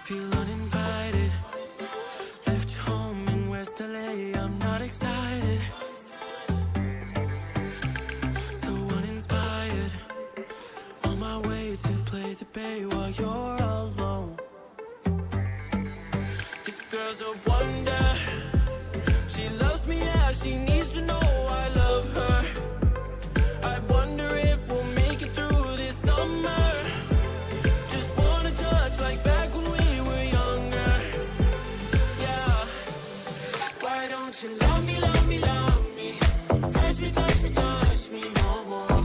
feel uninvited. Left home in West LA, I'm not excited. So uninspired, on my way to play the bay while you're alone. This girl's a wonder. She loves me, yeah, she needs to know I love her. I wonder if we'll make it through this summer. Just wanna touch like back when we were younger. Yeah. Why don't you love me, love me, love me? Touch me, touch me, touch me no more.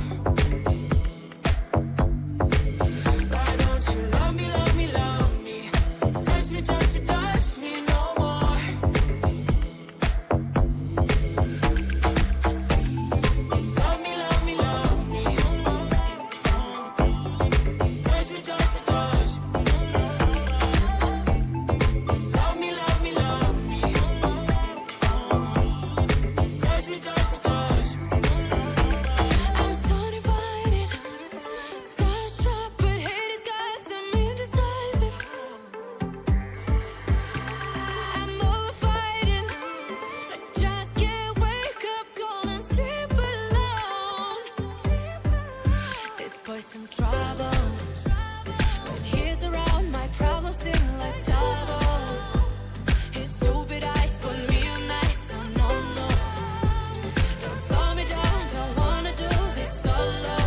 Why don't you love me, love me, love me? Touch me, touch me, touch me no more. Love me, love me, love me. Touch me, touch me, touch me. Love me, love me, love me. Touch me, touch me, touch me. I'm so divided, starstruck, but hate has got some indecisive. I'm over fighting, I just can't wake up cold and sleep alone. This boy's some trouble. When he's around, my problems seem like double. His stupid eyes put me on ice, so no, no. Don't slow me down, don't wanna do this solo.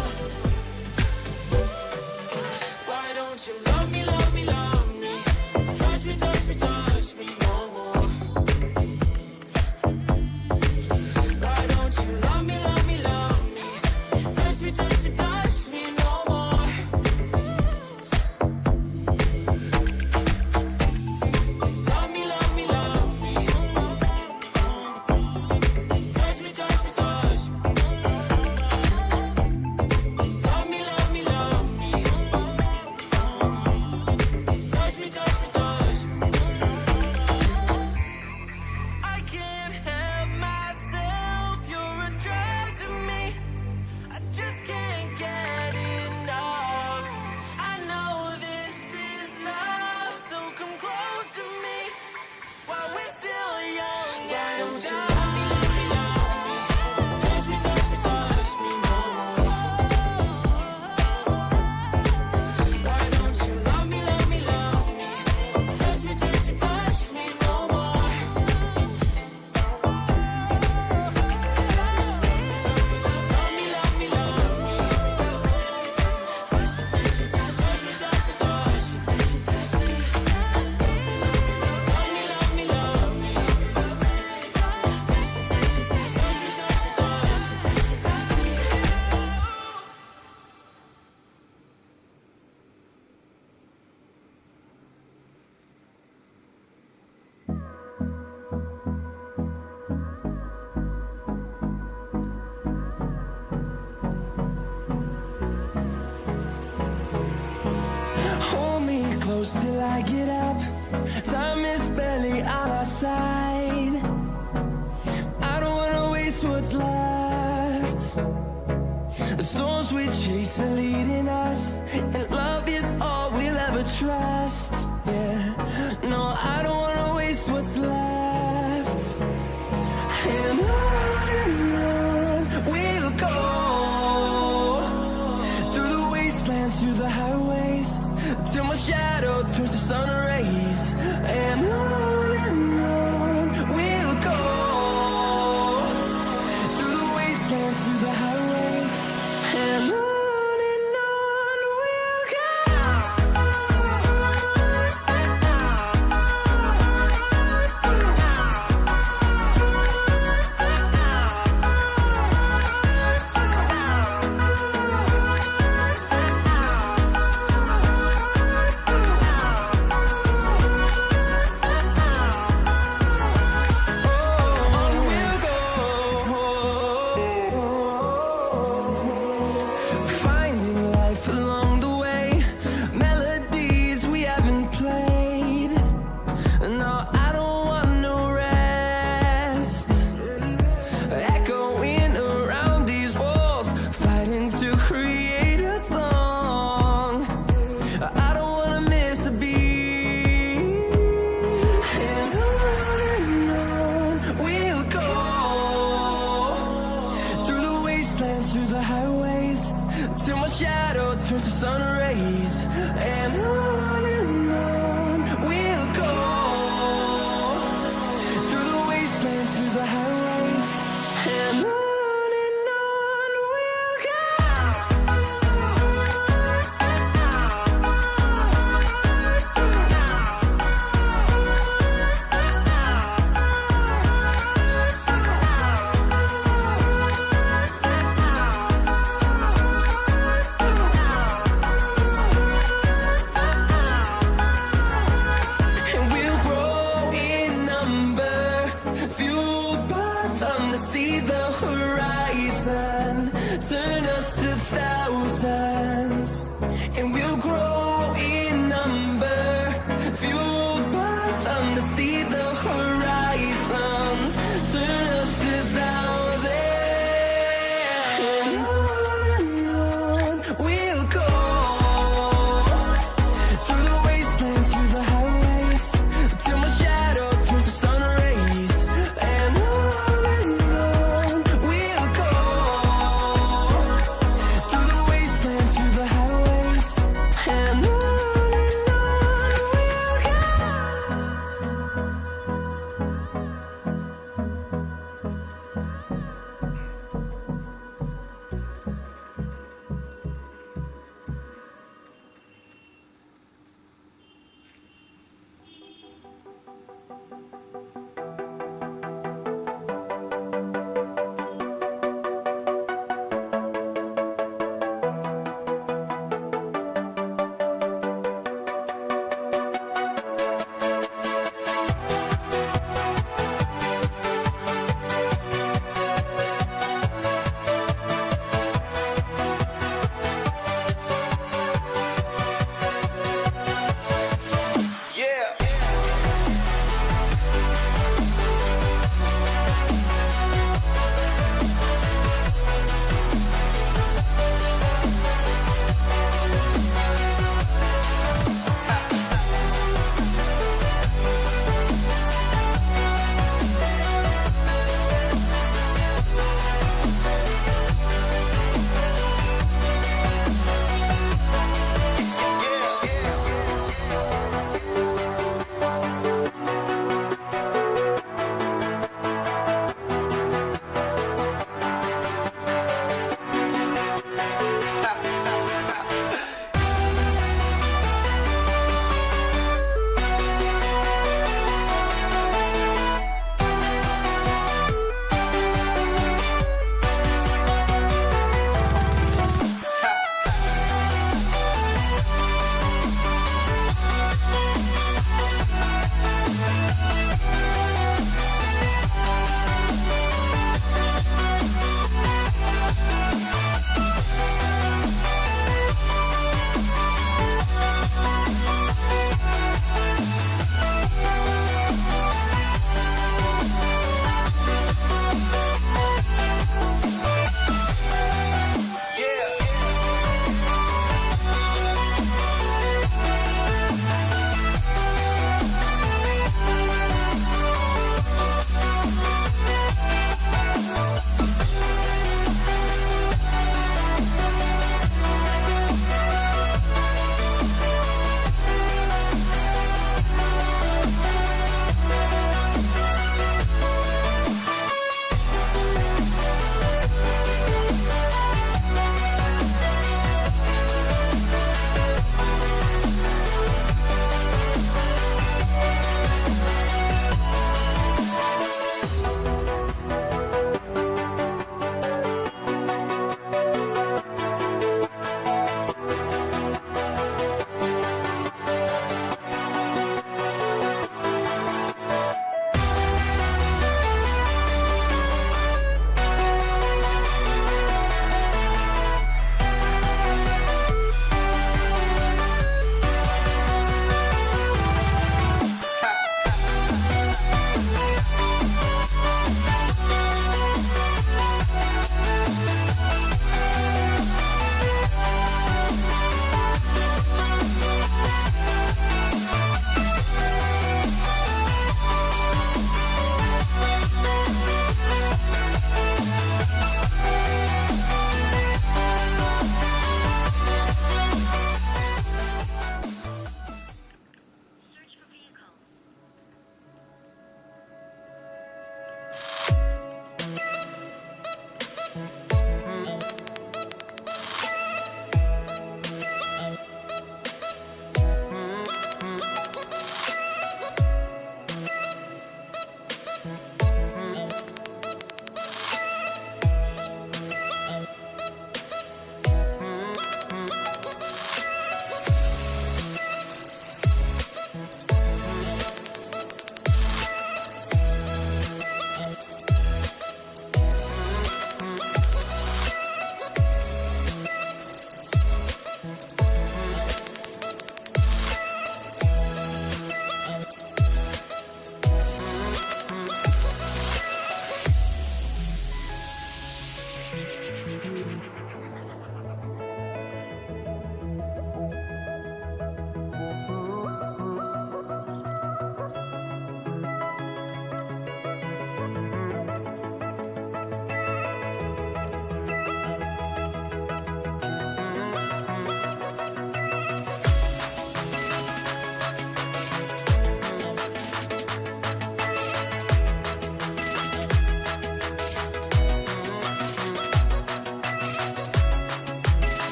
Why don't you love me, love me, love me? Touch me, touch me, touch me no more. Why don't you love me, love me, love me? Touch me, touch me, touch me no more. Love me, love me, love me. Touch me, touch me, touch me. Love me, love me, love me. Touch me, touch me, touch me. I can't help myself, you're a drug to me. I just can't get enough. I know this is love, so come close to me while we're still young. Why don't you love me, love me, love me? Touch me, touch me, touch me no more. Why don't you love me, love me, love me? Touch me, touch me, touch me no more. Love me, love me, love me. Touch me, touch me, touch me, touch me, touch me, touch me, touch me. Love me, love me, love me. Touch me, touch me, touch me, touch me, touch me, touch me, touch me. Hold me close till I get up. Time is barely on our side. I don't wanna waste what's left. The storms we chase are leading us, and love is all we'll ever trust. Yeah, no, I don't wanna waste what's left. And on we'll go, through the wastelands, through the highways, till my shadow turns to sun rays. And on we'll go, through the wastelands, through the highways, and on we'll go. turns to sun rays, and